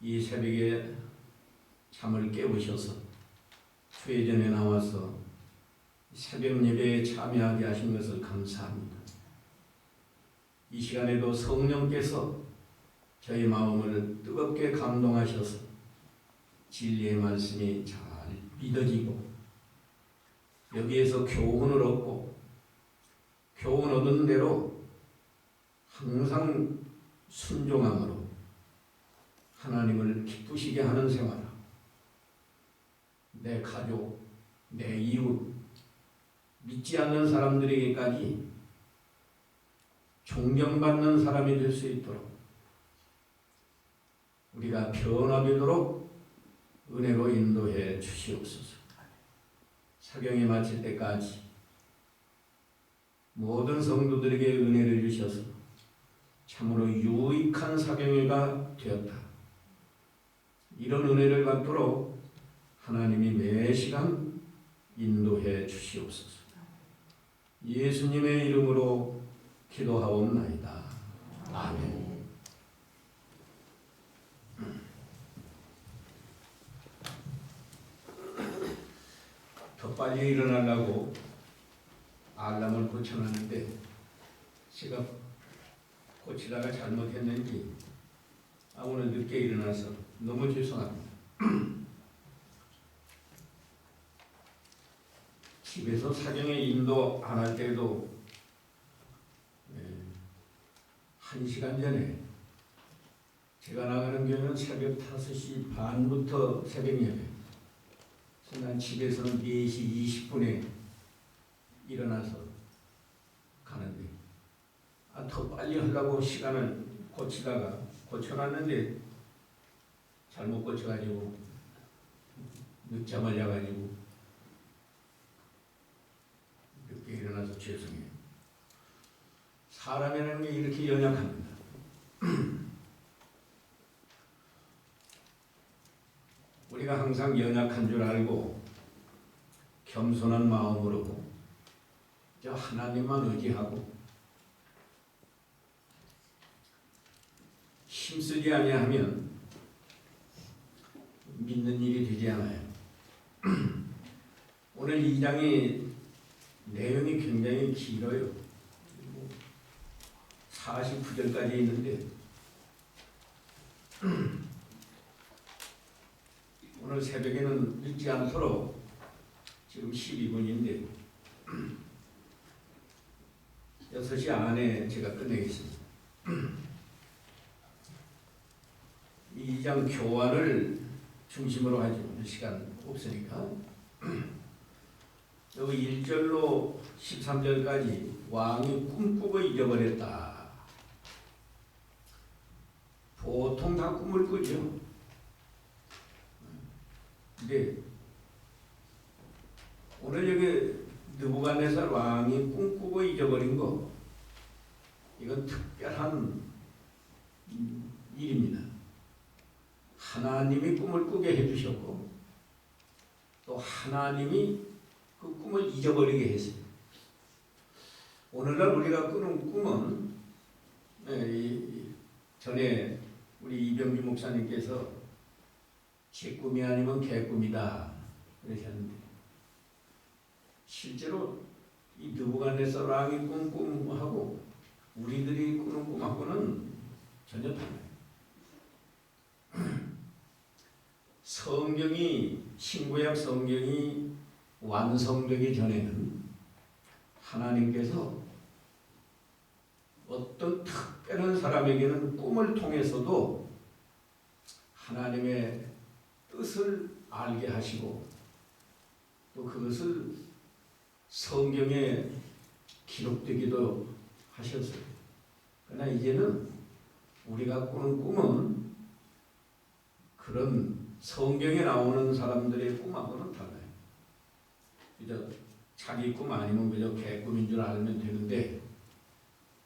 이 새벽에 잠을 깨우셔서 주회전에 나와서 새벽 예배에 참여하게 하신 것을 감사합니다. 이 시간에도 성령께서 저희 마음을 뜨겁게 감동하셔서 진리의 말씀이 잘 믿어지고 여기에서 교훈을 얻고 교훈 얻은 대로 항상 순종함으로 하나님을 기쁘시게 하는 생활, 내 가족, 내 이웃, 믿지 않는 사람들에게까지 존경받는 사람이 될 수 있도록 우리가 변화되도록 은혜로 인도해 주시옵소서. 사경에 마칠 때까지 모든 성도들에게 은혜를 주셔서 참으로 유익한 사경회가 되었다. 이런 은혜를 받도록 하나님이 매 시간 인도해 주시옵소서. 예수님의 이름으로 기도하옵나이다. 아멘. 더 빨리 일어나려고 알람을 고쳐놨는데 제가 고치다가 잘못했는지 오늘 늦게 일어나서 너무 죄송합니다. 집에서 사경에 인도 안 할 때도 1시간 전에 제가 나가는 교회는 새벽 5시 반부터 새벽 예배. 난 집에서는 4시 20분에 일어나서 가는데 더 빨리 하려고 시간을 고치다가 고쳐놨는데 잘못 고쳐가지고 늦잠을 자가지고 늦게 일어나서 죄송해요. 사람이라는 게 이렇게 연약합니다. 우리가 항상 연약한 줄 알고 겸손한 마음으로 저 하나님만 의지하고 힘쓰지 아니하면 믿는 일이 되지 않아요. 오늘 2장이 내용이 굉장히 길어요. 49절까지 있는데 오늘 새벽에는 늦지 않도록 지금 12분인데 6시 안에 제가 끝내겠습니다. 이 2장 교환을 중심으로 하지 오늘 시간 없으니까 여기 1절로 13절까지 왕이 꿈꾸고 잊어버렸다. 보통 다 꿈을 꾸죠. 근데 오늘 여기 느부갓네살 왕이 꿈꾸고 잊어버린 거 이건 특별한 일입니다. 하나님이 꿈을 꾸게 해주셨고 또 하나님이 그 꿈을 잊어버리게 했어요. 오늘날 우리가 꾸는 꿈은 전에 우리 이병규 목사님께서 제 꿈이 아니면 개꿈이다 그러셨는데 실제로 이 느부갓네살 왕이 꾼 꿈하고 우리들이 꾸는 꿈하고는 전혀 달라요. 성경이 신구약 성경이 완성되기 전에는 하나님께서 어떤 특별한 사람에게는 꿈을 통해서도 하나님의 뜻을 알게 하시고 또 그것을 성경에 기록되기도 하셨어요. 그러나 이제는 우리가 꾸는 꿈은 그런 성경에 나오는 사람들의 꿈하고는 달라요. 그저 자기 꿈 아니면 그저 개꿈인 줄 알면 되는데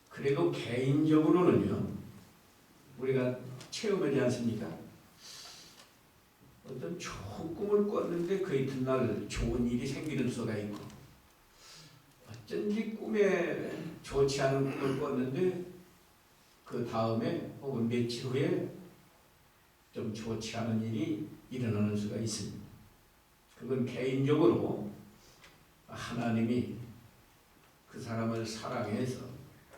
그래도 개인적으로는요 우리가 체험하지 않습니까? 어떤 좋은 꿈을 꿨는데 그 이튿날 좋은 일이 생기는 수가 있고 어쩐지 꿈에 좋지 않은 꿈을 꿨는데 그 다음에 혹은 며칠 후에 좀 좋지 않은 일이 일어나는 수가 있습니다. 그건 개인적으로 하나님이 그 사람을 사랑해서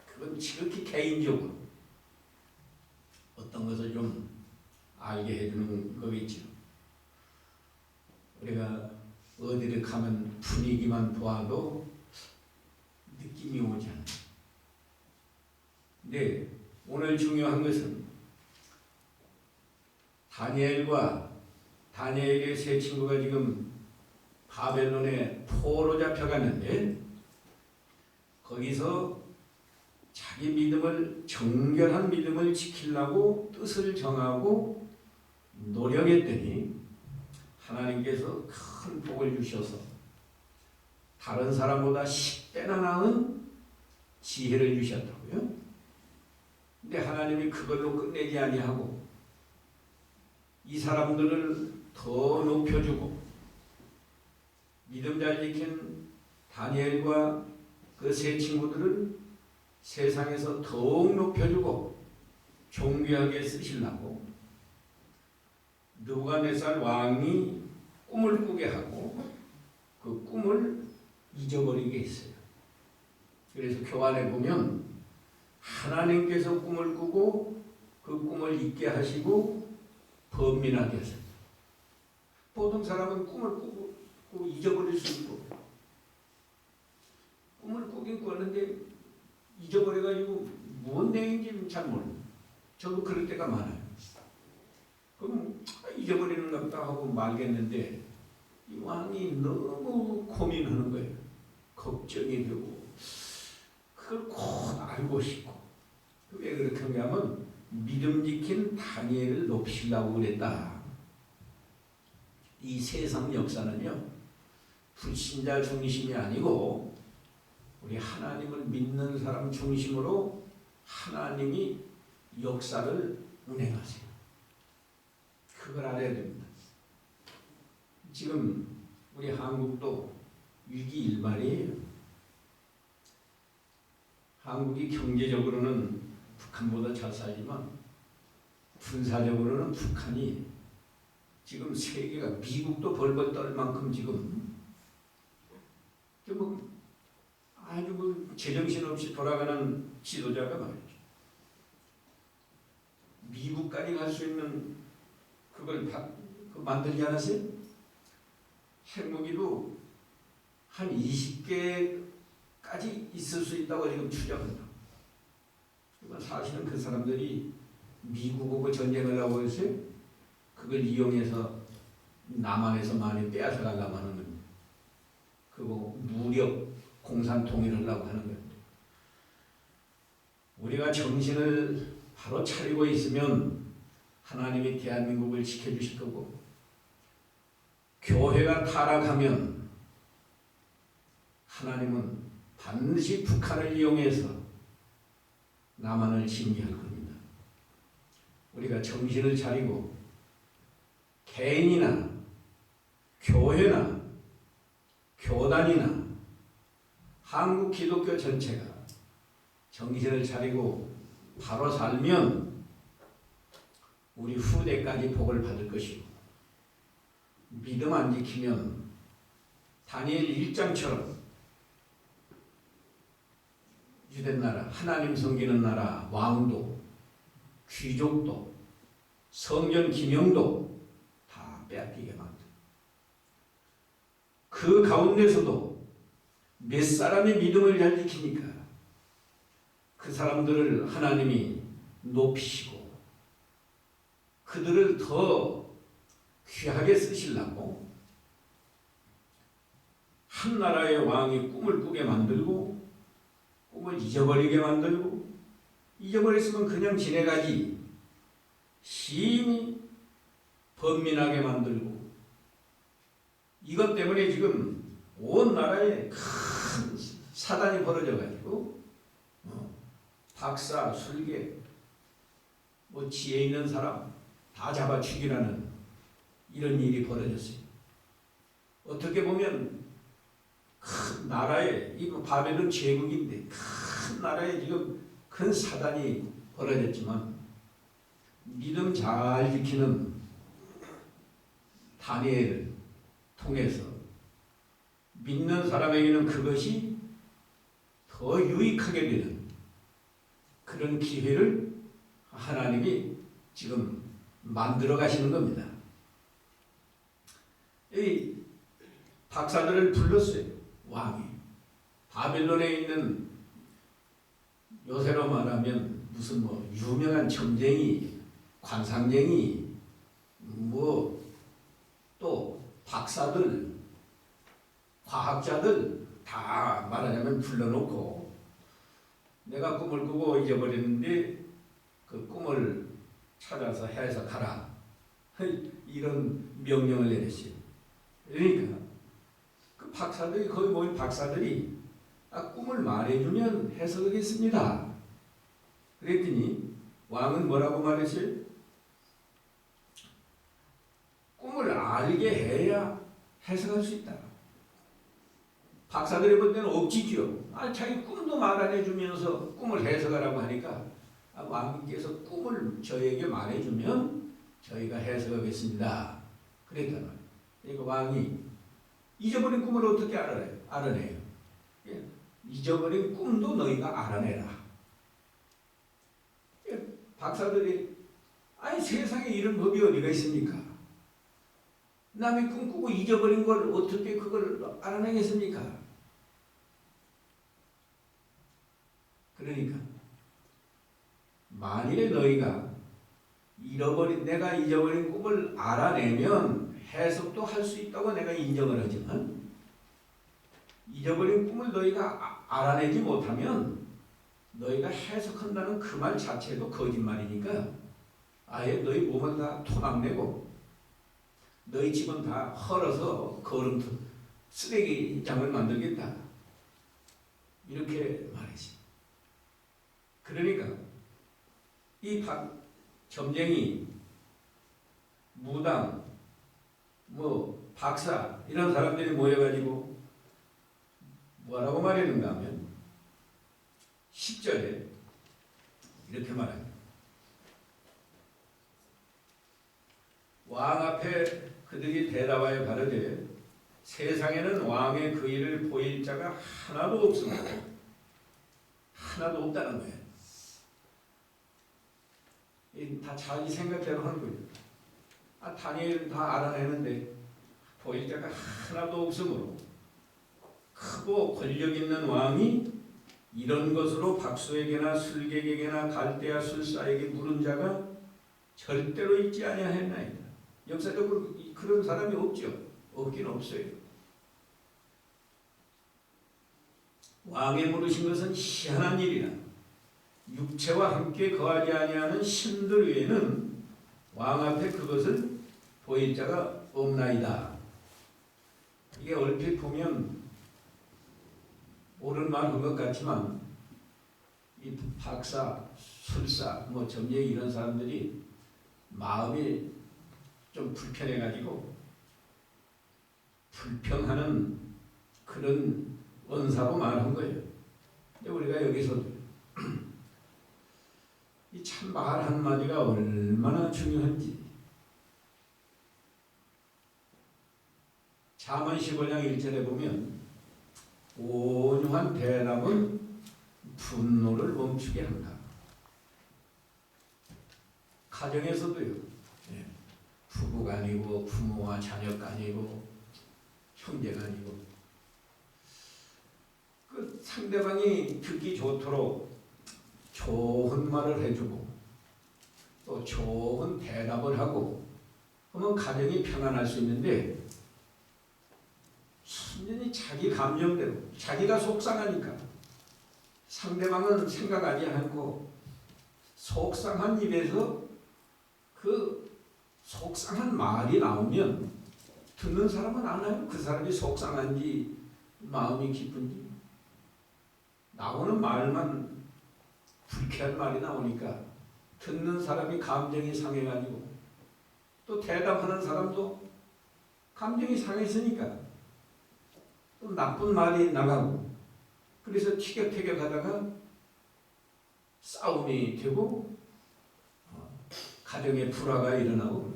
그건 지극히 개인적으로 어떤 것을 좀 알게 해주는 거겠죠. 우리가 어디를 가면 분위기만 보아도 느낌이 오지 않아요. 근데 오늘 중요한 것은 다니엘의 세 친구가 지금 바벨론에 포로 잡혀갔는데 거기서 자기 믿음을 정결한 믿음을 지키려고 뜻을 정하고 노력했더니 하나님께서 큰 복을 주셔서 다른 사람보다 10배나 나은 지혜를 주셨다고요. 근데 하나님이 그걸로 끝내지 아니하고 이 사람들을 더 높여주고 믿음 잘 지킨 다니엘과 그 세 친구들을 세상에서 더욱 높여주고 존귀하게 쓰시려고 느부갓네살 왕이 꿈을 꾸게 하고 그 꿈을 잊어버리게 했어요. 그래서 교환에 보면 하나님께서 꿈을 꾸고 그 꿈을 잊게 하시고 번민하게 하세요. 보통 사람은 꿈을 꾸고 잊어버릴 수 있고 꿈을 꾸긴 꿨는데 잊어버려가지고 뭔 내용인지 잘 몰라요. 저도 그럴 때가 많아요. 그럼 잊어버리는가 보다 하고 말겠는데 이 왕이 너무 고민하는 거예요. 걱정이 되고 그걸 꼭 알고 싶고. 왜 그렇게 하냐면 믿음 지킨 다니엘을 높이려고 그랬다. 이 세상 역사는요 불신자 중심이 아니고 우리 하나님을 믿는 사람 중심으로 하나님이 역사를 운행하세요. 그걸 알아야 됩니다. 지금 우리 한국도 위기 일반이에요. 한국이 경제적으로는 북한보다 잘 살지만 군사적으로는 북한이 지금 세계가 미국도 벌벌 떨 만큼 지금 아주 제정신 없이 돌아가는 지도자가 말이죠. 미국까지 갈 수 있는 그걸 만들지 않았어요? 핵무기도 한 20개까지 있을 수 있다고 지금 추정한다. 사실은 그 사람들이 미국하고 전쟁을 하고 있어요. 그걸 이용해서 남한에서 많이 빼앗아 가려고 하는 겁니다. 그리고 무력 공산 통일하려고 하는 겁니다. 우리가 정신을 바로 차리고 있으면 하나님이 대한민국을 지켜주실 거고, 교회가 타락하면 하나님은 반드시 북한을 이용해서 남한을 징계할 겁니다. 우리가 정신을 차리고 개인이나 교회나 교단이나 한국 기독교 전체가 정신을 차리고 바로 살면 우리 후대까지 복을 받을 것이고, 믿음 안 지키면 다니엘 1장처럼 유대나라, 하나님 섬기는 나라 왕도, 귀족도, 성전 기명도 다 빼앗기게 만듭니다. 그 가운데서도 몇 사람의 믿음을 잘 지키니까 그 사람들을 하나님이 높이시고 그들을 더 귀하게 쓰시려고 한 나라의 왕이 꿈을 꾸게 만들고 꿈을 잊어버리게 만들고, 잊어버렸으면 그냥 지내가지 심히 번민하게 만들고, 이것 때문에 지금 온 나라에 큰 사단이 벌어져가지고 박사, 술객, 지혜 있는 사람 다 잡아 죽이라는 이런 일이 벌어졌어요. 어떻게 보면 큰 나라에, 이거 바벨론 제국인데 큰 나라에 지금 큰 사단이 벌어졌지만 믿음 잘 지키는 다니엘을 통해서 믿는 사람에게는 그것이 더 유익하게 되는 그런 기회를 하나님이 지금 만들어 가시는 겁니다. 이 박사들을 불렀어요. 왕이 바빌론에 있는, 요새로 말하면 무슨 뭐 유명한 점쟁이, 관상쟁이, 뭐 또 박사들, 과학자들 다 말하자면 불러놓고, 내가 꿈을 꾸고 잊어버렸는데 그 꿈을 찾아서 해석하라, 이런 명령을 내렸어요. 그러니까 그 박사들이, 거기 모인 박사들이 꿈을 말해주면 해석하겠습니다. 그랬더니 왕은 뭐라고 말했어요? 꿈을 알게 해야 해석할 수 있다. 박사들이 볼 때는 억지죠. 자기 꿈도 말 안 해주면서 꿈을 해석하라고 하니까 왕께서 꿈을 저에게 말해주면 저희가 해석하겠습니다. 그랬단 말이에요. 그러니까 왕이 잊어버린 꿈을 어떻게 알아내요? 잊어버린 꿈도 너희가 알아내라. 박사들이 세상에 이런 법이 어디가 있습니까? 남이 꿈꾸고 잊어버린 걸 어떻게 그걸 알아내겠습니까? 그러니까 만일에 너희가 내가 잊어버린 꿈을 알아내면 해석도 할 수 있다고 내가 인정을 하지만, 잊어버린 꿈을 너희가 알아내지 못하면 너희가 해석한다는 그 말 자체도 거짓말이니까 아예 너희 몸을 다 토막내고 너희 집은 다 헐어서 거름투 쓰레기장을 만들겠다, 이렇게 말이지. 그러니까 이 점쟁이, 무당, 뭐 박사 이런 사람들이 모여가지고 뭐라고 말했는가 하면 10절에 이렇게 말합니다. 왕 앞에 그들이 대답하여 가로되 세상에는 왕의 그 일을 보일 자가 하나도 없습니다. 하나도 없다는 거예요. 다 자기 생각대로 하는 거예요. 다니엘은 다 알아내는데 보일 자가 하나도 없으므로 크고 권력 있는 왕이 이런 것으로 박수에게나 술객에게나 갈대아 술사에게 물은 자가 절대로 있지 아니하였나이다. 역사적으로 그런 사람이 없죠. 없긴 없어요. 왕의 물으신 것은 희한한 일이라 육체와 함께 거하지 아니하는 신들 외에는 왕 앞에 그것을 보일 자가 없나이다. 이게 얼핏 보면 옳은 말 한 것 같지만 이 박사, 술사, 뭐 점쟁이 이런 사람들이 마음이 좀 불편해가지고 불평하는 그런 언사로 말한 거예요. 근데 우리가 여기서 이 참 말 한마디가 얼마나 중요한지, 잠언 15장 1절에 보면 온유한 대답은 분노를 멈추게 한다. 가정에서도요, 부부가 아니고 부모와 자녀가 아니고 형제가 아니고 그 상대방이 듣기 좋도록 좋은 말을 해주고 또 좋은 대답을 하고 그러면 가정이 평안할 수 있는데, 순전히 자기 감정대로 자기가 속상하니까 상대방은 생각하지 않고 속상한 입에서 그 속상한 말이 나오면 듣는 사람은 알아요. 그 사람이 속상한지 마음이 기쁜지. 나오는 말만 불쾌한 말이 나오니까 듣는 사람이 감정이 상해가지고 또 대답하는 사람도 감정이 상했으니까 또 나쁜 말이 나가고, 그래서 티격태격하다가 싸움이 되고 가정의 불화가 일어나고.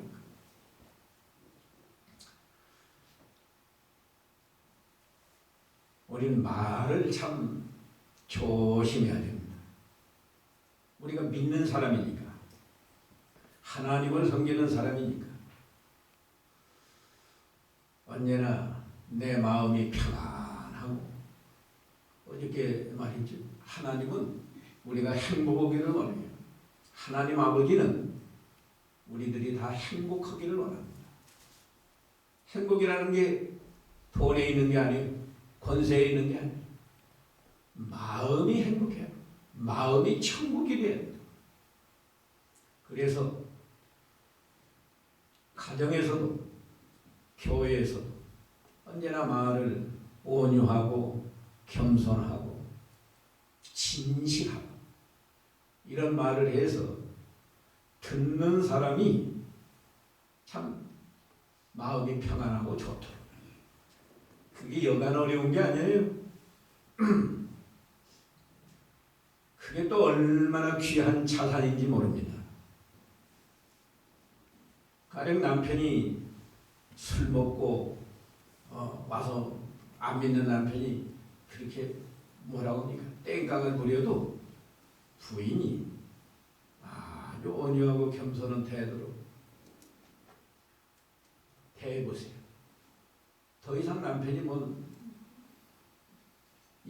말을 참 조심해야 됩니다. 우리가 믿는 사람이니까, 하나님을 섬기는 사람이니까 언제나 내 마음이 평안하고, 어저께 말했죠. 하나님은 우리가 행복하기를 원해요. 하나님 아버지는 우리들이 다 행복하기를 원합니다. 행복이라는 게 돈에 있는 게 아니에요. 권세에 있는 게 아니에요. 마음이 행복해요. 마음이 천국이 돼요. 그래서 가정에서도 교회에서도 언제나 말을 온유하고 겸손하고 진실하고 이런 말을 해서 듣는 사람이 참 마음이 평안하고 좋도록. 그게 여간 어려운 게 아니에요. 그게 또 얼마나 귀한 자산인지 모릅니다. 가령 남편이 술 먹고 와서 안 믿는 남편이 그렇게 뭐라고 합니까? 땡깡을 부려도 부인이 아주 온유하고 겸손한 태도로 대해보세요. 더 이상 남편이 뭐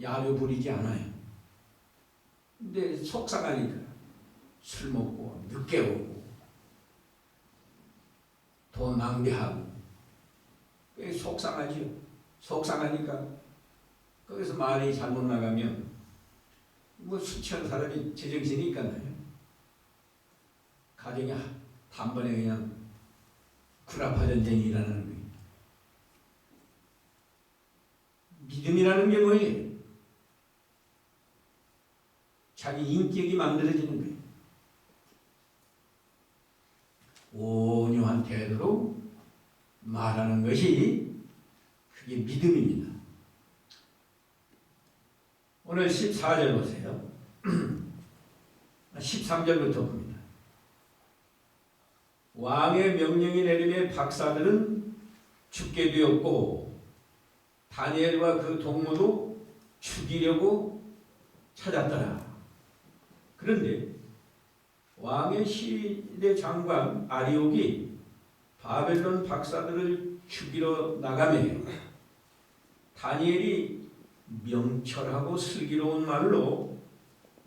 야유 부리지 않아요. 근데 속상하니까 술 먹고 늦게 오고 돈 낭비하고 속상하지요. 속상하니까 거기서 말이 잘못 나가면 뭐 술 취한 사람이 제정신이 있겠나요? 가정이 단번에 그냥 구라파 전쟁이 일어나는 거예요. 믿음이라는 게 뭐예요? 자기 인격이 만들어지는 거예요. 온유한 태도로 말하는 것이 그게 믿음입니다. 오늘 14절 보세요. 13절부터 봅니다. 왕의 명령이 내림에 박사들은 죽게 되었고 다니엘과 그 동무도 죽이려고 찾았더라. 그런데 왕의 시대 장관 아리옥이 바벨론 박사들을 죽이러 나가며 다니엘이 명철하고 슬기로운 말로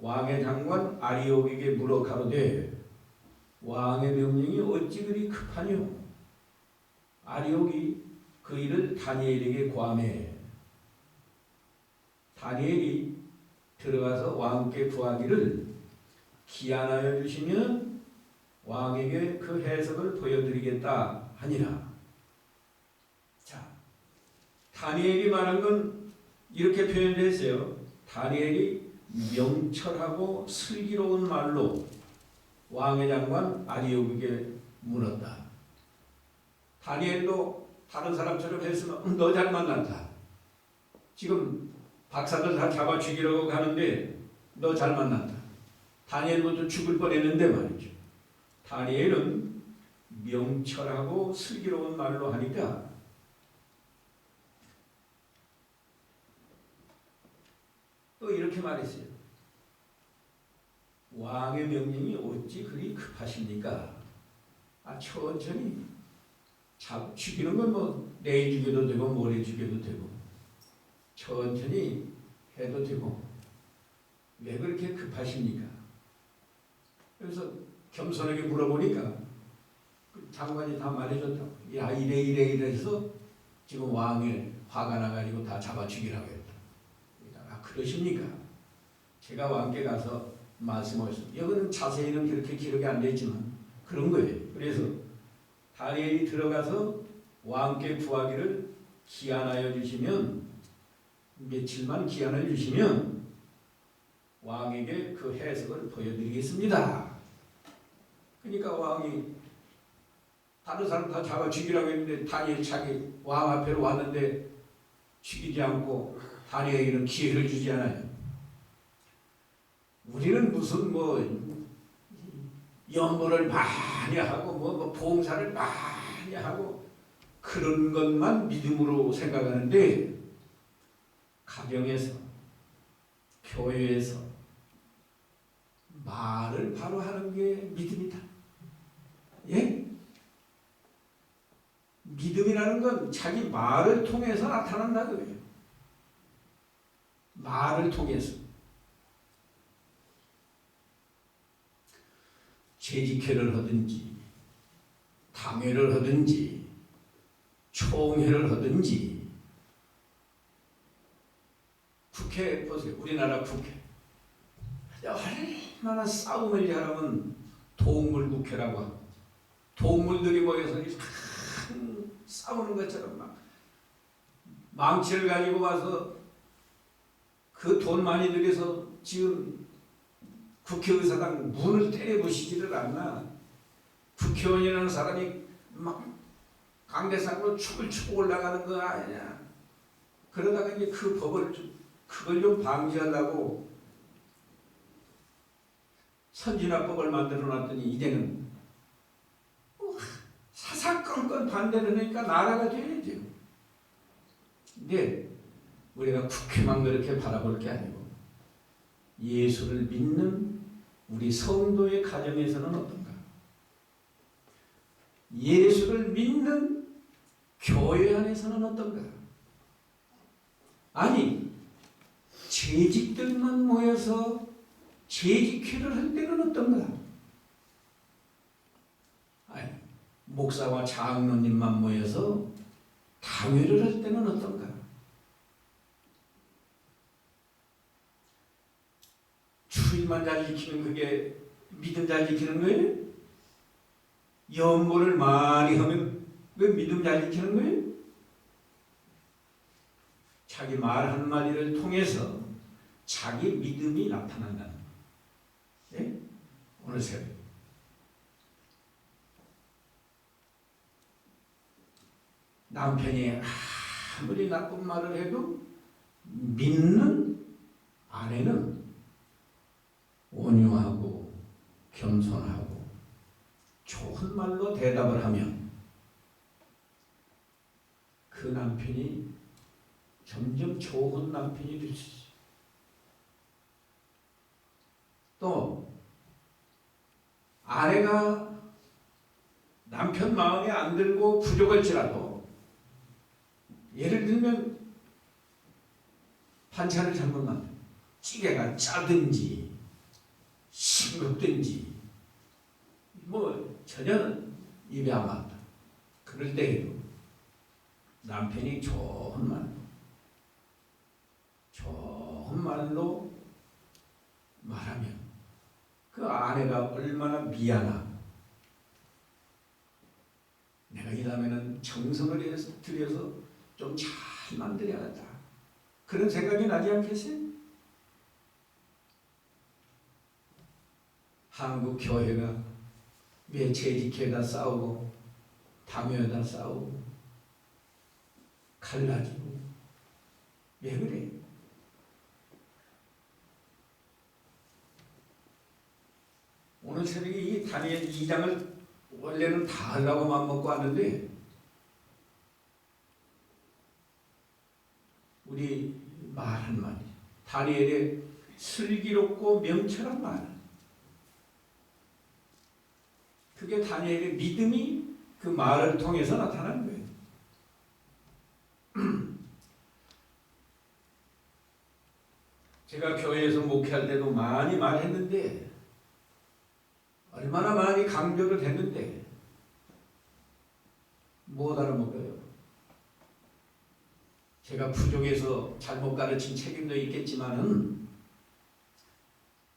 왕의 장관 아리옥에게 물어 가로되 왕의 명령이 어찌 그리 급하뇨? 아리옥이 그 일을 다니엘에게 고하매 다니엘이 들어가서 왕께 구하기를 기한하여 주시면 왕에게 그 해석을 보여드리겠다 하니라. 자, 다니엘이 말한 건 이렇게 표현됐어요. 다니엘이 명철하고 슬기로운 말로 왕의 장관 아리옥에게 물었다. 다니엘도 다른 사람처럼 했으면 너 잘 만났다. 지금 박사들 다 잡아 죽이려고 가는데 너 잘 만났다. 다니엘도 죽을 뻔했는데 말이죠. 다니엘은 명철하고 슬기로운 말로 하니까 또 이렇게 말했어요. 왕의 명령이 어찌 그리 급하십니까? 천천히 죽이는 건 뭐 내일 죽여도 되고 모레 죽여도 되고 천천히 해도 되고 왜 그렇게 급하십니까? 그래서 겸손하게 물어보니까 그 장관이 다 말해줬다고. 야 이래 해서 지금 왕의 화가 나가지고 다 잡아 죽이라고 했다. 아 그러십니까? 제가 왕께 가서 말씀하셨습니다. 여기는 자세히는 그렇게 기록이 안 됐지만 그런 거예요. 그래서 다니엘이 들어가서 왕께 구하기를 기한하여 주시면 며칠만 기한을 주시면 왕에게 그 해석을 보여드리겠습니다. 그러니까 왕이 다른 사람 다 잡아 죽이라고 했는데 다니엘 자기 왕 앞으로 왔는데 죽이지 않고 다니엘에게는 기회를 주지 않아요. 우리는 무슨 연보를 많이 하고 뭐 봉사를 많이 하고 그런 것만 믿음으로 생각하는데 가정에서, 교회에서 말을 바로 하는 게 믿음이다. 예? 믿음이라는 건 자기 말을 통해서 나타난다고요. 말을 통해서. 재직회를 하든지 당회를 하든지 총회를 하든지 국회 보세요. 우리나라 국회 얼마나 싸움을 잘하면 동물국회라고 하고 동물들이 모여서 싸우는 것처럼 막 망치를 가지고 와서 그 돈 많이 들여서 지금 국회의사당 문을 때려 부시지를 않나. 국회의원이라는 사람이 막 강대상으로 춤을 추고 올라가는 거 아니냐. 그러다가 이제 그 법을 그걸 좀 방지하려고 선진화법을 만들어 놨더니 이제는 사사건건 반대를 하니까 나라가 돼야죠. 근데 우리가 국회만 그렇게 바라볼 게 아니고 예수를 믿는 우리 성도의 가정에서는 어떤가? 예수를 믿는 교회 안에서는 어떤가? 아니, 재직들만 모여서 재직회를 할 때는 어떤가? 아니, 목사와 장로님만 모여서 당회를 할 때는 어떤가? 주일만 잘 지키면 그게 믿음 잘 지키는 거예요? 연보를 많이 하면 왜 믿음 잘 지키는 거예요? 자기 말 한마디를 통해서 자기 믿음이 나타난다는 거예요. 예? 오늘 새벽 남편이 아무리 나쁜 말을 해도 믿는 아내는 온유하고 겸손하고 좋은 말로 대답을 하면 그 남편이 점점 좋은 남편이 될 수 있어요. 또 아내가 남편 마음에 안 들고 부족할지라도 예를 들면 반찬을 잘못 만들어 찌개가 짜든지 싱겁든지 뭐 전혀 입에 안 맞다. 그럴 때에도 남편이 좋은 말로 말하면 그 아내가 얼마나 미안하고 내가 이 다음에는 정성을 들여서 좀 잘 만들어야겠다. 그런 생각이 나지 않겠어요? 한국 교회가 왜 재직회다 싸우고 당회다 싸우고 갈라지고 왜 그래? 오늘 새벽에 이 다니엘 2장을 원래는 다 하려고 마음먹고 왔는데 우리 말 한마디 다니엘의 슬기롭고 명철한 말 그게 다니엘의 믿음이 그 말을 통해서 나타난 거예요. 제가 교회에서 목회할 때도 많이 말했는데 얼마나 많이 강조를 했는데 못 알아먹어요. 제가 부족해서 잘못 가르친 책임도 있겠지만은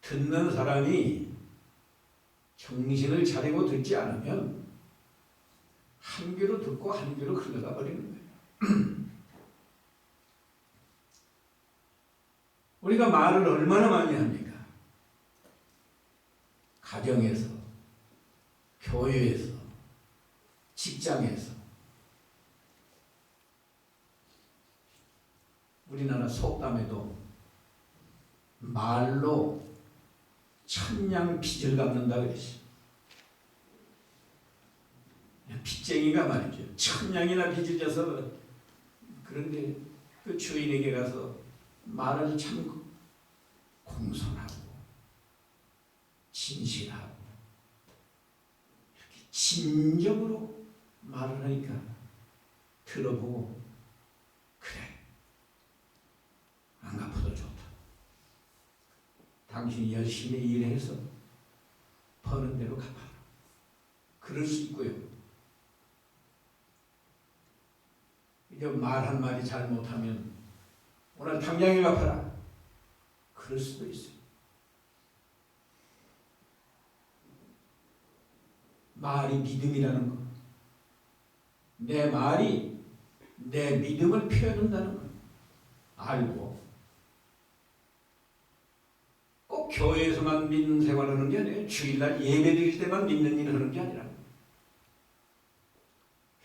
듣는 사람이 정신을 차리고 듣지 않으면 한 귀로 듣고 한 귀로 흘러가 버리는 거예요. 우리가 말을 얼마나 많이 합니까? 가정에서, 교회에서, 직장에서. 우리나라 속담에도 말로 천냥 빚을 갚는다 그랬어요. 빚쟁이가 말이죠. 천냥이나 빚을 져서 그런데 그 주인에게 가서 말을 참 공손하고 진실하고 이렇게 진정으로 말을 하니까 들어보고 그래 안 갚아도 좋다. 당신이 열심히 일해서 버는 대로 갚아라. 그럴 수 있고요. 이제 말 한마디 잘못하면 오늘 당장에 갚아라. 그럴 수도 있어요. 말이 믿음이라는 것. 내 말이 내 믿음을 표현한다는 것. 알고 꼭 교회에서만 믿는 생활을 하는 게 아니라 주일날 예배 드릴 때만 믿는 일을 하는 게 아니라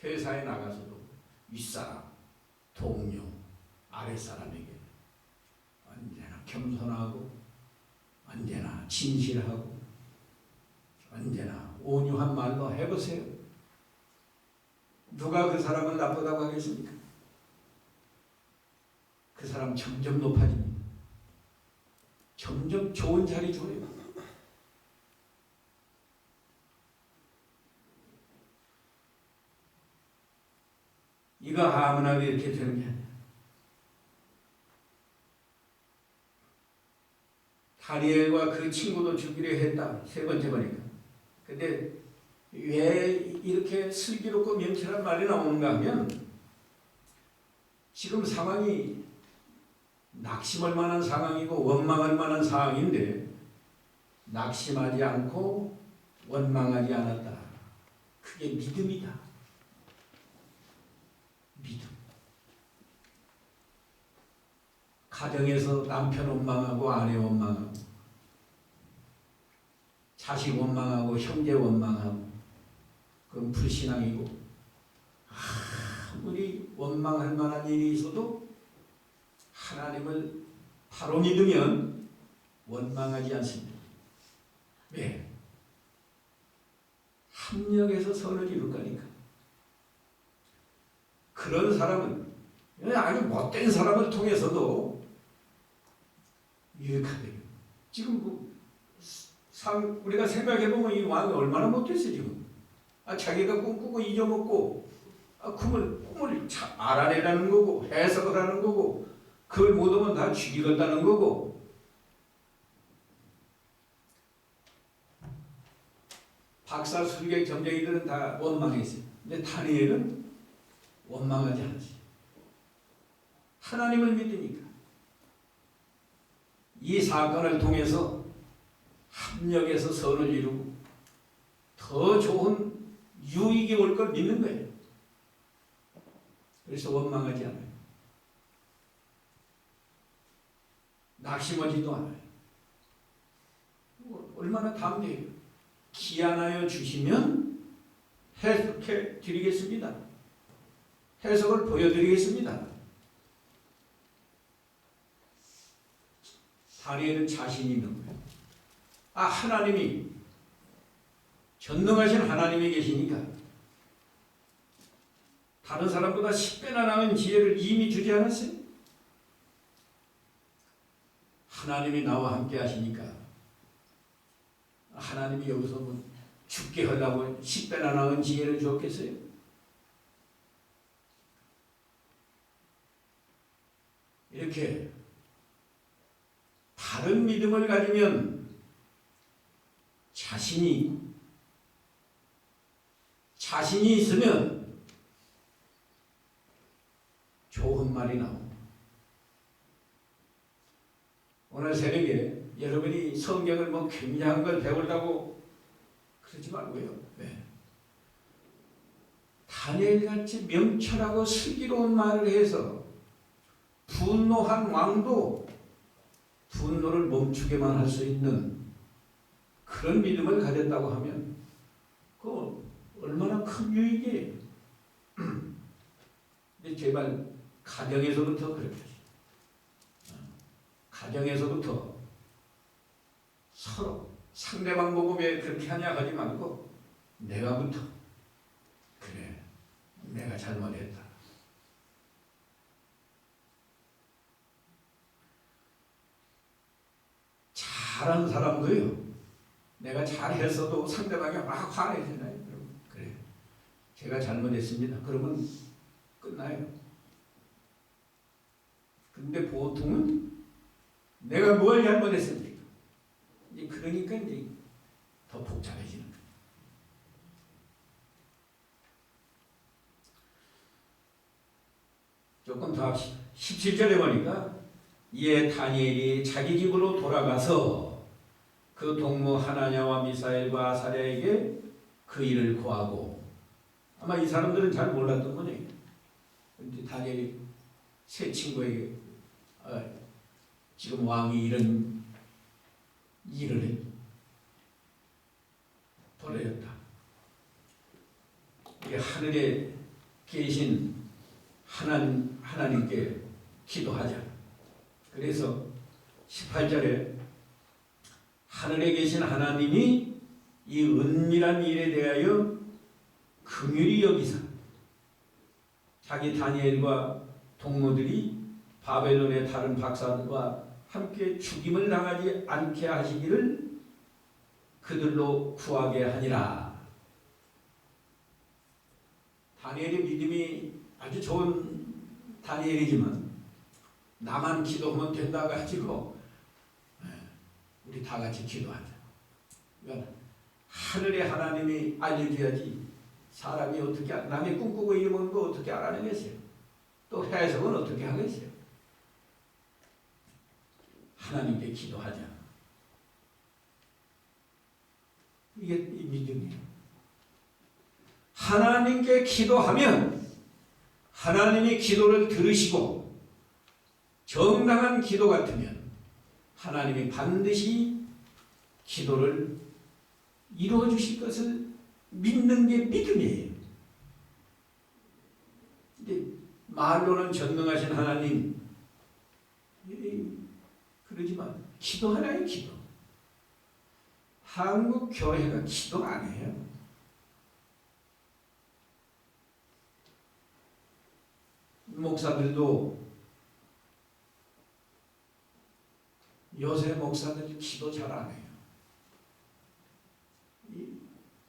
회사에 나가서도 윗사람, 동료, 아랫사람에게 언제나 겸손하고 언제나 진실하고 언제나 온유한 말로 해보세요. 누가 그 사람을 나쁘다고 하겠습니까? 그 사람 점점 높아집니다. 점점 좋은 자리 줘요. 이거 아무나 이렇게 되는 게 아니야. 다니엘과 그 친구도 죽이려 했다. 세 번째 보니까. 근데 왜 이렇게 슬기롭고 명철한 말이 나오는가 하면 지금 상황이 낙심할 만한 상황이고 원망할 만한 상황인데 낙심하지 않고 원망하지 않았다. 그게 믿음이다. 믿음. 가정에서 남편 원망하고 아내 원망하고 자식 원망하고 형제 원망하고 그건 불신앙이고 아무리 원망할 만한 일이 있어도 하나님을 바로 믿으면 원망하지 않습니다. 왜? 합력해서 선을 이룰 거니까. 그런 사람은 아주 못된 사람을 통해서도 유익하대요. 지금 우리가 생각해보면 이 왕이 얼마나 못됐어요 지금. 자기가 꿈꾸고 잊어먹고 꿈을 알아내라는 거고 해석을 하는 거고 그걸 못하면 다 죽이겠다는 거고 박사 술객 점쟁이들은 다 원망했어요. 근데 다니엘은 원망하지 않았어요. 하나님을 믿으니까 이 사건을 통해서 합력해서 선을 이루고 더 좋은 유익이 올 걸 믿는 거예요. 그래서 원망하지 않아요. 낙심하지도 않아요. 얼마나 담대해요. 기한하여 주시면 해석해 드리겠습니다. 해석을 보여드리겠습니다. 다니엘은 자신이 있는 거예요. 하나님이 전능하신 하나님이 계시니까 다른 사람보다 10배나 나은 지혜를 이미 주지 않았어요? 하나님이 나와 함께 하시니까 하나님이 여기서 뭐 죽게 하려고 10배나 나은 지혜를 주었겠어요? 이렇게 바른 믿음을 가지면 자신이 있고 자신이 있으면 좋은 말이 나옵니다. 오늘 새벽에 여러분이 성경을 뭐 굉장한 걸 배우려고 그러지 말고요. 네. 다니엘같이 명철하고 슬기로운 말을 해서 분노한 왕도 분노를 멈추게만 할 수 있는 그런 믿음을 가졌다고 하면 그 얼마나 큰 유익이에요. 근데 제발 가정에서부터 그렇게 가정에서부터 서로 상대방 보고 왜 그렇게 하냐 하지 말고 내가부터 그래 내가 잘못했다. 잘하는 사람도요, 내가 잘했어도 상대방이 막 화내잖아요. 그래, 제가 잘못했습니다. 그러면 끝나요. 근데 보통은 내가 뭘 잘못했습니까? 이제 그러니까 이제 더 복잡해지는 거예요. 조금 더 합시다. 17절에 보니까 이에 다니엘이 자기 집으로 돌아가서 그 동무 하나냐와 미사엘과 아사랴에게 그 일을 고하고, 아마 이 사람들은 잘 몰랐던 거네요. 근데 다니엘이 세 친구에게 지금 왕이 이런 일을 벌였다. 이게 하늘에 계신 하나님께 기도하자. 그래서 18절에 하늘에 계신 하나님이 이 은밀한 일에 대하여 긍휼히 여기사 자기 다니엘과 동무들이 바벨론의 다른 박사들과 함께 죽임을 당하지 않게 하시기를 그들로 구하게 하니라. 다니엘의 믿음이 아주 좋은 다니엘이지만 나만 기도하면 된다고 가지고 우리 다 같이 기도하자. 그러니까 하늘의 하나님이 알려줘야지 사람이 어떻게 남의 꿈꾸고 이루는 거 어떻게 알아내겠어요? 또 해석은 어떻게 하겠어요? 하나님께 기도하자. 이게 믿음이에요. 하나님께 기도하면 하나님이 기도를 들으시고 정당한 기도 같으면 하나님이 반드시 기도를 이루어 주실 것을 믿는 게 믿음이에요. 근데 말로는 전능하신 하나님, 그러지만 기도 하나의 기도. 한국 교회가 기도 안 해요. 목사들도 요새 목사들이 기도 잘 안 해요.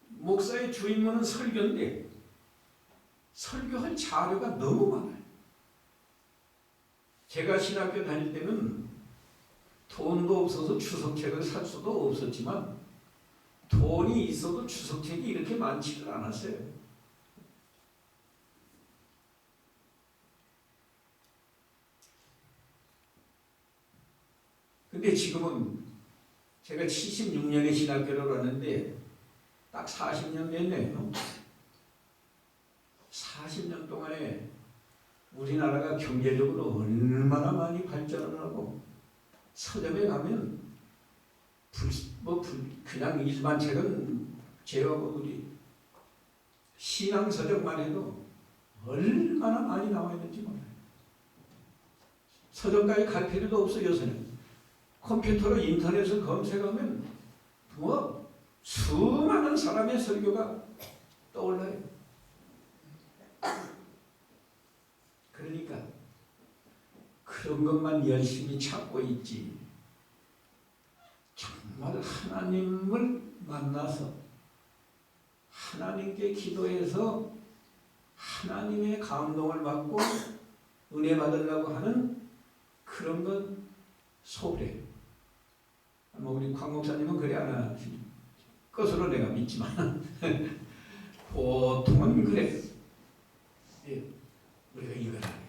목사의 주 임무는 설교인데 설교할 자료가 너무 많아요. 제가 신학교 다닐 때는 돈도 없어서 추석책을 살 수도 없었지만 돈이 있어도 추석책이 이렇게 많지는 않았어요. 근데 지금은 제가 76년에 신학교를 왔는데 딱 40년 됐네요. 40년 동안에 우리나라가 경제적으로 얼마나 많이 발전을 하고 서점에 가면 그냥 일반 책은 제하고 우리 신앙 서적만 해도 얼마나 많이 나와 있는지 몰라요. 서점까지 갈 필요도 없어. 요새는 컴퓨터로 인터넷을 검색하면 뭐 수많은 사람의 설교가 떠올라요. 그러니까 그런 것만 열심히 찾고 있지, 정말 하나님을 만나서 하나님께 기도해서 하나님의 감동을 받고 은혜 받으려고 하는 그런 건 소홀해요. 뭐 우리 광 목사님은 그래 안 하시는 것으로 내가 믿지만 보통은 그래. 예, 우리가 이걸 알아야 돼.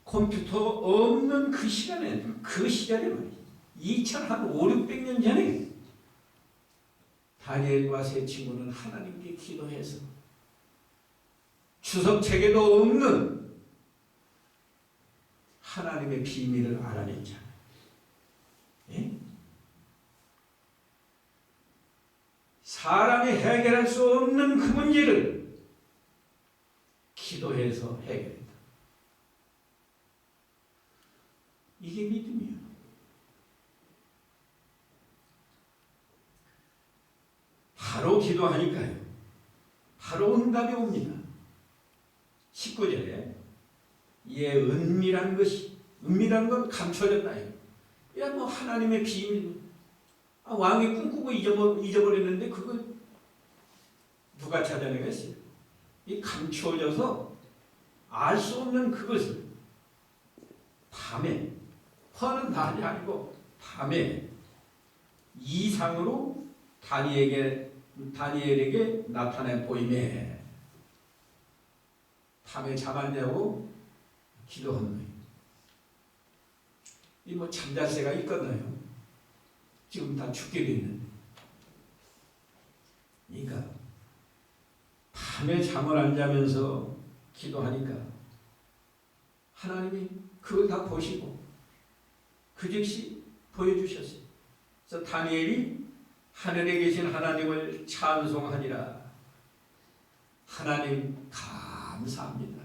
컴퓨터 없는 그 시간에, 그 시절에 말이야, 600년 전에 다니엘과 세 친구는 하나님께 기도해서 추석책에도 없는 하나님의 비밀을 알아냈잖아요. 예? 사람이 해결할 수 없는 그 문제를 기도해서 해결했다. 이게 믿음이에요. 바로 기도하니까요, 바로 응답이 옵니다. 19절에 이에 은밀한 건 감춰졌다. 야, 뭐 하나님의 비밀. 왕이 꿈꾸고 잊어버렸는데 그거 누가 찾아내겠어요? 이 감추어져서 알 수 없는 그것을 밤에, 허는 낮이 아니고 밤에 이상으로 다니엘에게 나타내 보이매 밤에 잠 안 자고 기도하는 거예요. 이 뭐 잠자세가 있거든요. 지금 다 죽게 돼 있는데. 그러니까 밤에 잠을 안 자면서 기도하니까 하나님이 그걸 다 보시고 그 즉시 보여주셨어요. 그래서 다니엘이 하늘에 계신 하나님을 찬송하니라. 하나님 감사합니다.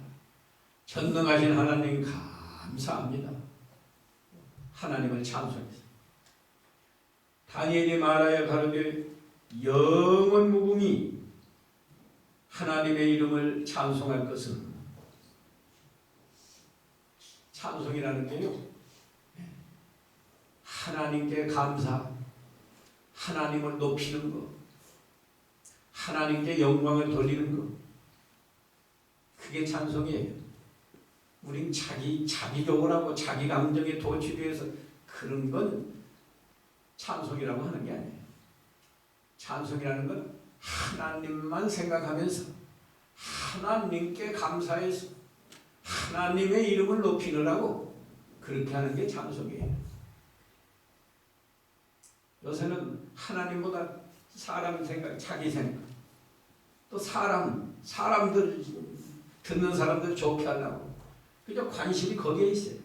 전능하신 하나님 감사합니다. 하나님을 찬송했어요. 다니엘이 말하여 가로되 영원 무궁히 하나님의 이름을 찬송할 것은, 찬송이라는 게요, 하나님께 감사, 하나님을 높이는 것, 하나님께 영광을 돌리는 것, 그게 찬송이에요. 우린 자기적으로 하고 자기 감정에 도취되어서 그런 건 찬송이라고 하는 게 아니에요. 찬송이라는 건 하나님만 생각하면서 하나님께 감사해서 하나님의 이름을 높이느라고 그렇게 하는 게 찬송이에요. 요새는 하나님보다 사람 생각, 자기 생각, 또 사람들 듣는 사람들 좋게 하려고 그저 관심이 거기에 있어요.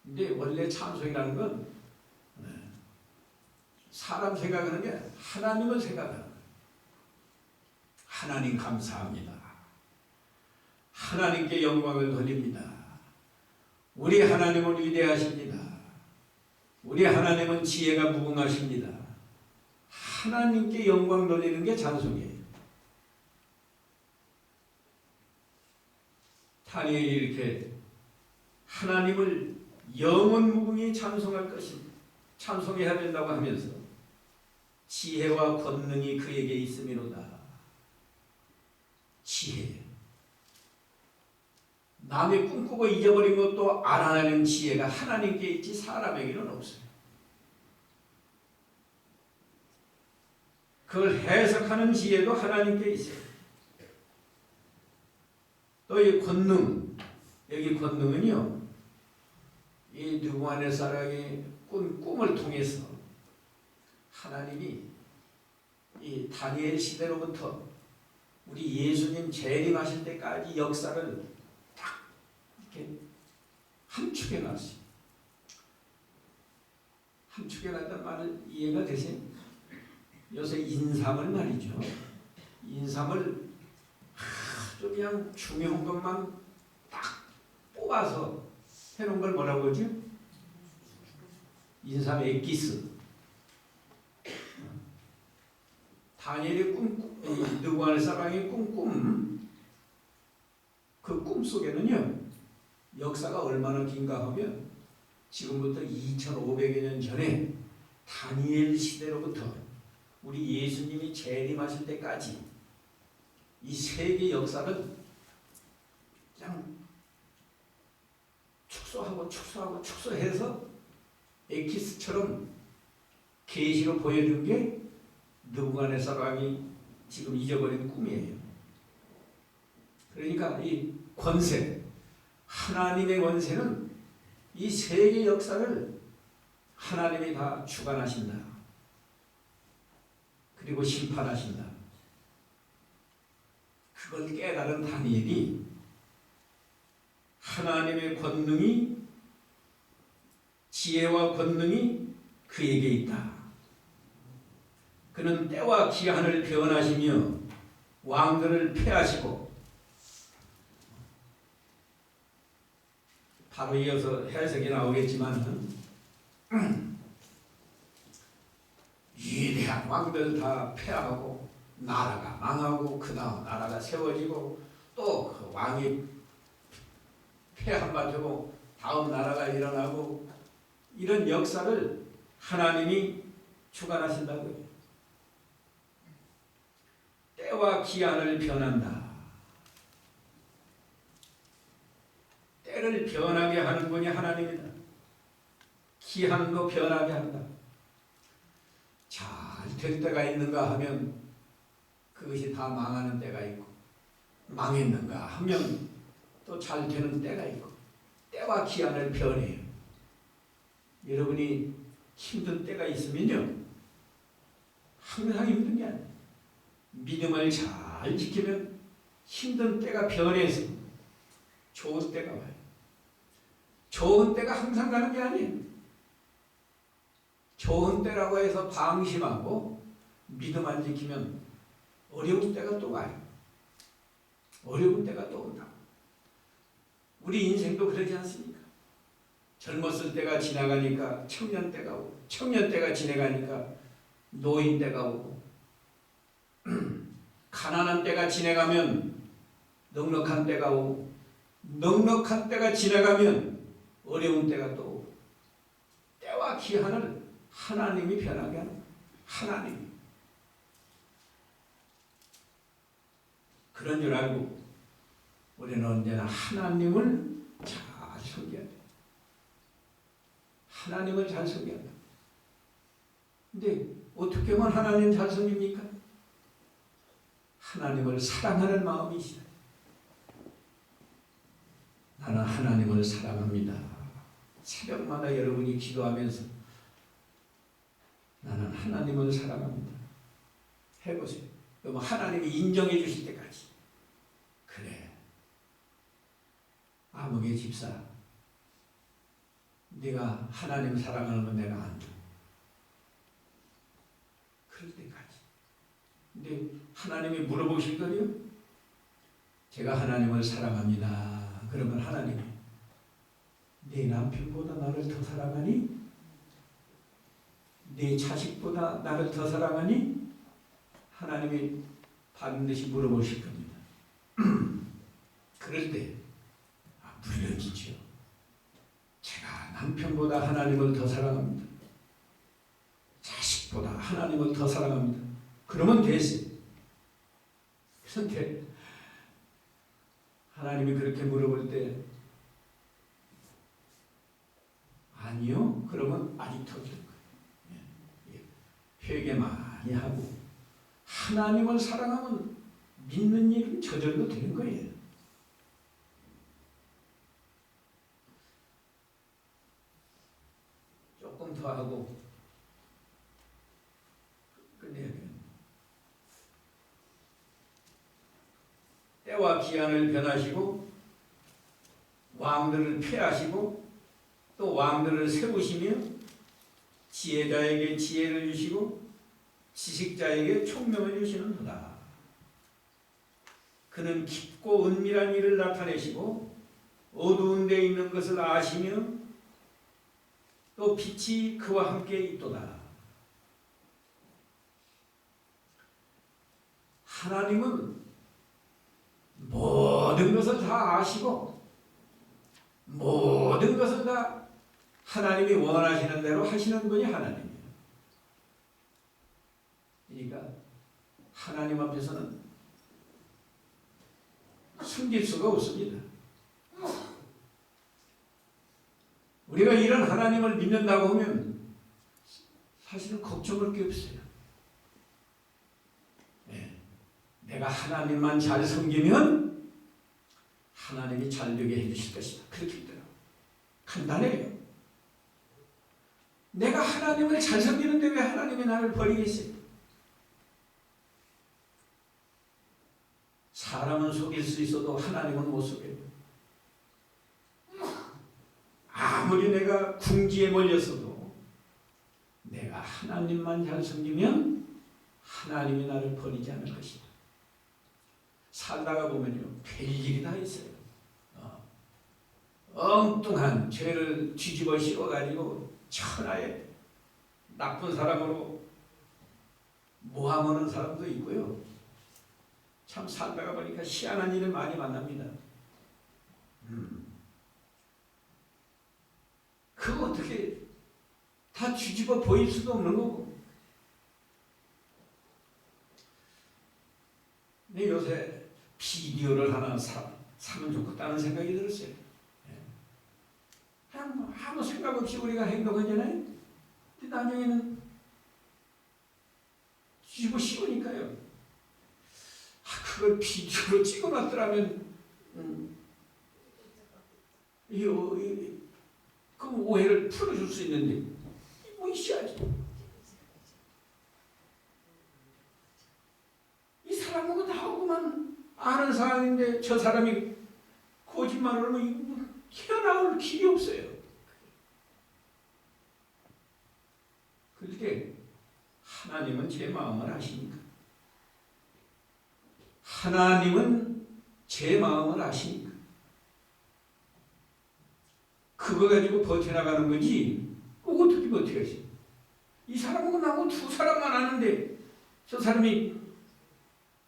근데 원래 찬송이라는 건 사람 생각하는 게 하나님을 생각하는 거예요. 하나님 감사합니다. 하나님께 영광을 돌립니다. 우리 하나님은 위대하십니다. 우리 하나님은 지혜가 무궁하십니다. 하나님께 영광 돌리는 게 찬송이에요. 다니엘이 이렇게 하나님을 영원 무궁히 찬송할 것입니다. 찬송해야 된다고 하면서 지혜와 권능이 그에게 있음이로다. 지혜. 남이 꿈꾸고 잊어버린 것도 알아내는 지혜가 하나님께 있지 사람에게는 없어요. 그걸 해석하는 지혜도 하나님께 있어요. 또 이 권능, 여기 권능은요, 이 느부갓네살의 꿈을 통해서 하나님이 이 다니엘 시대로부터 우리 예수님 재림하실 때까지 역사를 딱 이렇게 함축해 놨어요. 함축해 놨단 말은 이해가 되세요? 요새 인삼을 말이죠. 인삼을 아주 그냥 중요한 것만 딱 뽑아서 해놓은 걸 뭐라고 하죠? 인삼 엑기스. 다니엘의 느부갓네살의 그 꿈 속에는요, 역사가 얼마나 긴가 하면 지금부터 2500여 년 전에 다니엘 시대로부터 우리 예수님이 재림하실 때까지 이 세계 역사를 그냥 축소해서 엑기스처럼 계시로 보여준 게 느부갓네살 왕이 지금 잊어버린 꿈이에요. 그러니까 이 권세, 하나님의 권세는 이 세계 역사를 하나님이 다 주관하신다. 그리고 심판하신다. 그걸 깨달은 다니엘이 하나님의 권능이, 지혜와 권능이 그에게 있다. 그는 때와 기한을 변하시며 왕들을 패하시고, 바로 이어서 해석이 나오겠지만 위대한 왕들 다 패하고 나라가 망하고 그 다음 나라가 세워지고 또 그 왕이 패한 바 되고 다음 나라가 일어나고 이런 역사를 하나님이 주관하신다고요. 때와 기한을 변한다. 때를 변하게 하는 분이 하나님이다. 기한도 변하게 한다. 잘 될 때가 있는가 하면 그것이 다 망하는 때가 있고, 망했는가 하면 또 잘 되는 때가 있고, 때와 기한을 변해요. 여러분이 힘든 때가 있으면요, 항상 힘든 게 아니에요. 믿음을 잘 지키면 힘든 때가 변해서 좋은 때가 와요. 좋은 때가 항상 가는 게 아니에요. 좋은 때라고 해서 방심하고 믿음 안 지키면 어려운 때가 또 와요. 어려운 때가 또 온다. 우리 인생도 그러지 않습니까? 젊었을 때가 지나가니까 청년 때가 오고, 청년 때가 지나가니까 노인 때가 오고, 가난한 때가 지나가면 넉넉한 때가 오고, 넉넉한 때가 지나가면 어려운 때가 또 오고, 때와 기한을 하나님이 변하게 하는 거예요. 하나님이. 그런 줄 알고 우리는 언제나 하나님을 잘 섬겨야 돼요. 하나님을 잘 섬겨야 돼요. 근데 어떻게 하면 하나님 잘 섬깁니까? 하나님을 사랑하는 마음이시다. 나는 하나님을 사랑합니다. 새벽마다 여러분이 기도하면서 나는 하나님을 사랑합니다. 해보세요. 그럼 하나님이 인정해 주실 때까지. 그래. 아무개 집사, 네가 하나님 사랑하는 내가 안 줘. 그럴 때까지. 근데 하나님이 물어보실 거요? 제가 하나님을 사랑합니다. 그러면 하나님이 네 남편보다 나를 더 사랑하니? 네 자식보다 나를 더 사랑하니? 하나님이 반드시 물어보실 겁니다. 그럴 때 물론이죠. 제가 남편보다 하나님을 더 사랑합니다. 자식보다 하나님을 더 사랑합니다. 그러면 됐어요. 그런데 하나님이 그렇게 물어볼 때 아니요? 그러면 아직 더 길 거예요. 회개 많이 하고 하나님을 사랑하면 믿는 일은 저절로 되는 거예요. 조금 더 하고 끝내야 돼요. 때와 기한을 변하시고 왕들을 폐하시고 또 왕들을 세우시며 지혜자에게 지혜를 주시고 지식자에게 총명을 주시는도다. 그는 깊고 은밀한 일을 나타내시고 어두운 데 있는 것을 아시며 또 빛이 그와 함께 있도다. 하나님은 모든 것을 다 아시고 모든 것을 다 하나님이 원하시는 대로 하시는 분이 하나님이에요. 그러니까 하나님 앞에서는 숨길 수가 없습니다. 우리가 이런 하나님을 믿는다고 하면 사실은 걱정할 게 없어요. 네. 내가 하나님만 잘 섬기면 하나님이 잘 되게 해주실 것이다. 그렇게 믿더라고요. 간단해요. 내가 하나님을 잘 섬기는데 왜 하나님이 나를 버리겠어요? 사람은 속일 수 있어도 하나님은 못 속여요. 아무리 내가 궁지에 몰렸어도 내가 하나님만 잘 섬기면 하나님이 나를 버리지 않을 것이다. 살다가 보면요, 별일이 다 있어요. 엉뚱한 죄를 뒤집어 씌워가지고 천하의 나쁜 사람으로 모함하는 사람도 있고요. 참 살다가 보니까 희한한 일을 많이 만납니다. 그거 어떻게 다 뒤집어 보일 수도 없는 거고. 근데 요새 비디오를 하나 사면 좋겠다는 생각이 들었어요. 그냥 아무 생각 없이 우리가 행동하잖아요. 근데 나중에는 뒤집어 씌우니까요. 그걸 비디오로 찍어놨더라면 그 오해를 풀어줄 수 있는데 뭐 있어야지. 이 사람하고 나하고만 아는 사람인데 저 사람이 거짓말을 하면 헤어나올 길이 없어요. 그렇게 하나님은 제 마음을 아시니까. 하나님은 제 마음을 아시니까. 그거 가지고 버텨나가는 거지. 그거 어떻게 버텨야지. 이 사람하고 나하고 두 사람만 아는데 저 사람이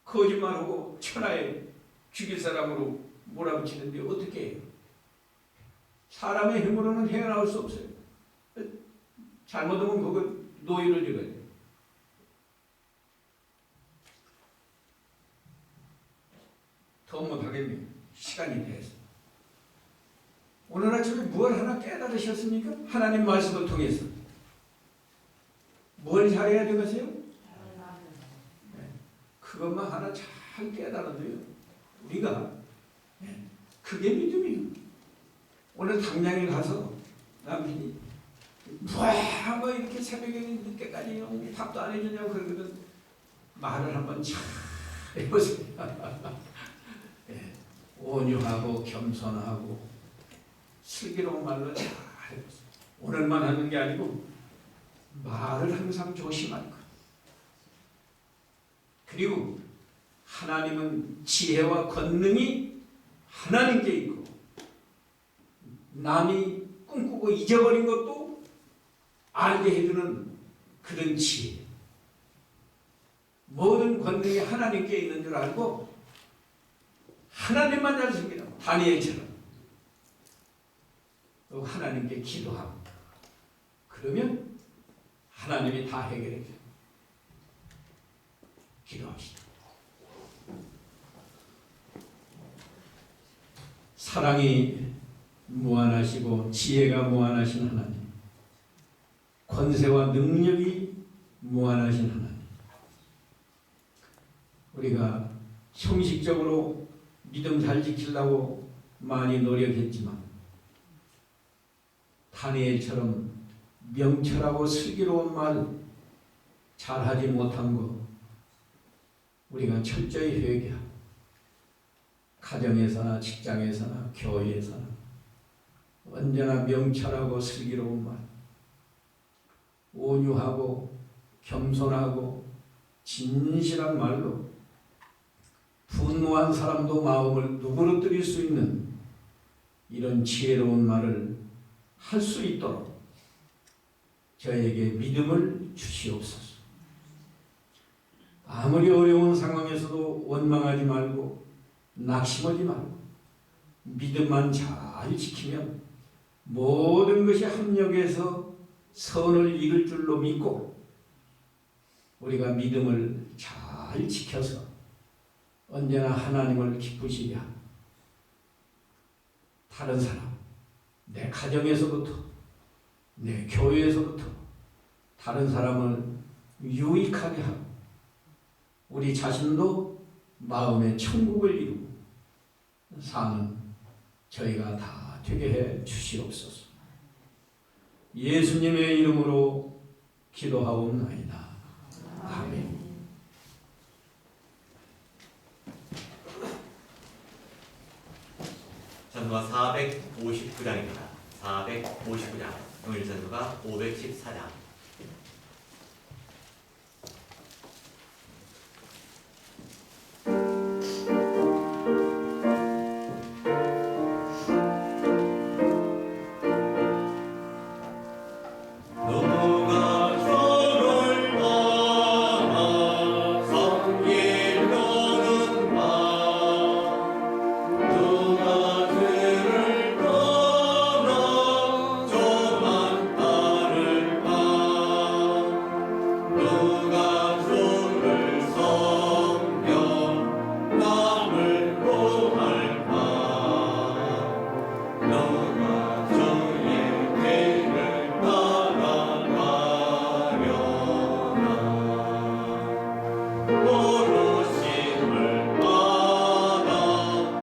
거짓말하고 천하에 죽일 사람으로 몰아붙이는데 어떻게 해요? 사람의 힘으로는 헤어나올 수 없어요. 잘못하면 그거 노예를 줘야 돼요. 더 못하겠네요. 시간이 돼서. 오늘 아침에 뭘 하나 깨달으셨습니까? 하나님 말씀을 통해서. 뭘 잘해야 되겠어요? 네. 그것만 하나 잘 깨달아도요. 우리가 그게 믿음이에요. 오늘 당장에 가서 남편이 뭐 이렇게 새벽에 늦게까지 밥도 안 해주냐고 그러거든. 말을 한번 잘 해보세요. 네. 온유하고 겸손하고 슬기로운 말로 잘 해보세요. 오늘만 하는 게 아니고 말을 항상 조심할 것. 그리고 하나님은 지혜와 권능이 하나님께 있고 남이 꿈꾸고 잊어버린 것도 알게 해주는 그런 지혜. 모든 권능이 하나님께 있는 줄 알고 하나님만 잘 섬기라. 다니엘처럼 또 하나님께 기도하고 그러면 하나님이 다 해결해 줘요. 기도합시다. 사랑이 무한하시고 지혜가 무한하신 하나님, 권세와 능력이 무한하신 하나님, 우리가 형식적으로 믿음 잘 지키려고 많이 노력했지만 다니엘처럼 명철하고 슬기로운 말 잘하지 못한 거 우리가 철저히 회개하고 가정에서나 직장에서나 교회에서나 언제나 명철하고 슬기로운 말, 온유하고 겸손하고 진실한 말로 분노한 사람도 마음을 누그러뜨릴 수 있는 이런 지혜로운 말을 할 수 있도록 저에게 믿음을 주시옵소서. 아무리 어려운 상황에서도 원망하지 말고 낙심하지 말고 믿음만 잘 지키면 모든 것이 합력해서 선을 이룰 줄로 믿고 우리가 믿음을 잘 지켜서 언제나 하나님을 기쁘시게 하고 다른 사람, 내 가정에서부터 내 교회에서부터 다른 사람을 유익하게 하고 우리 자신도 마음의 천국을 이루고 사는 저희가 다 되게 해 주시옵소서. 예수님의 이름으로 기도하옵나이다. 아멘. 전도가 459장입니다. 459장, 오늘 전도가 514장.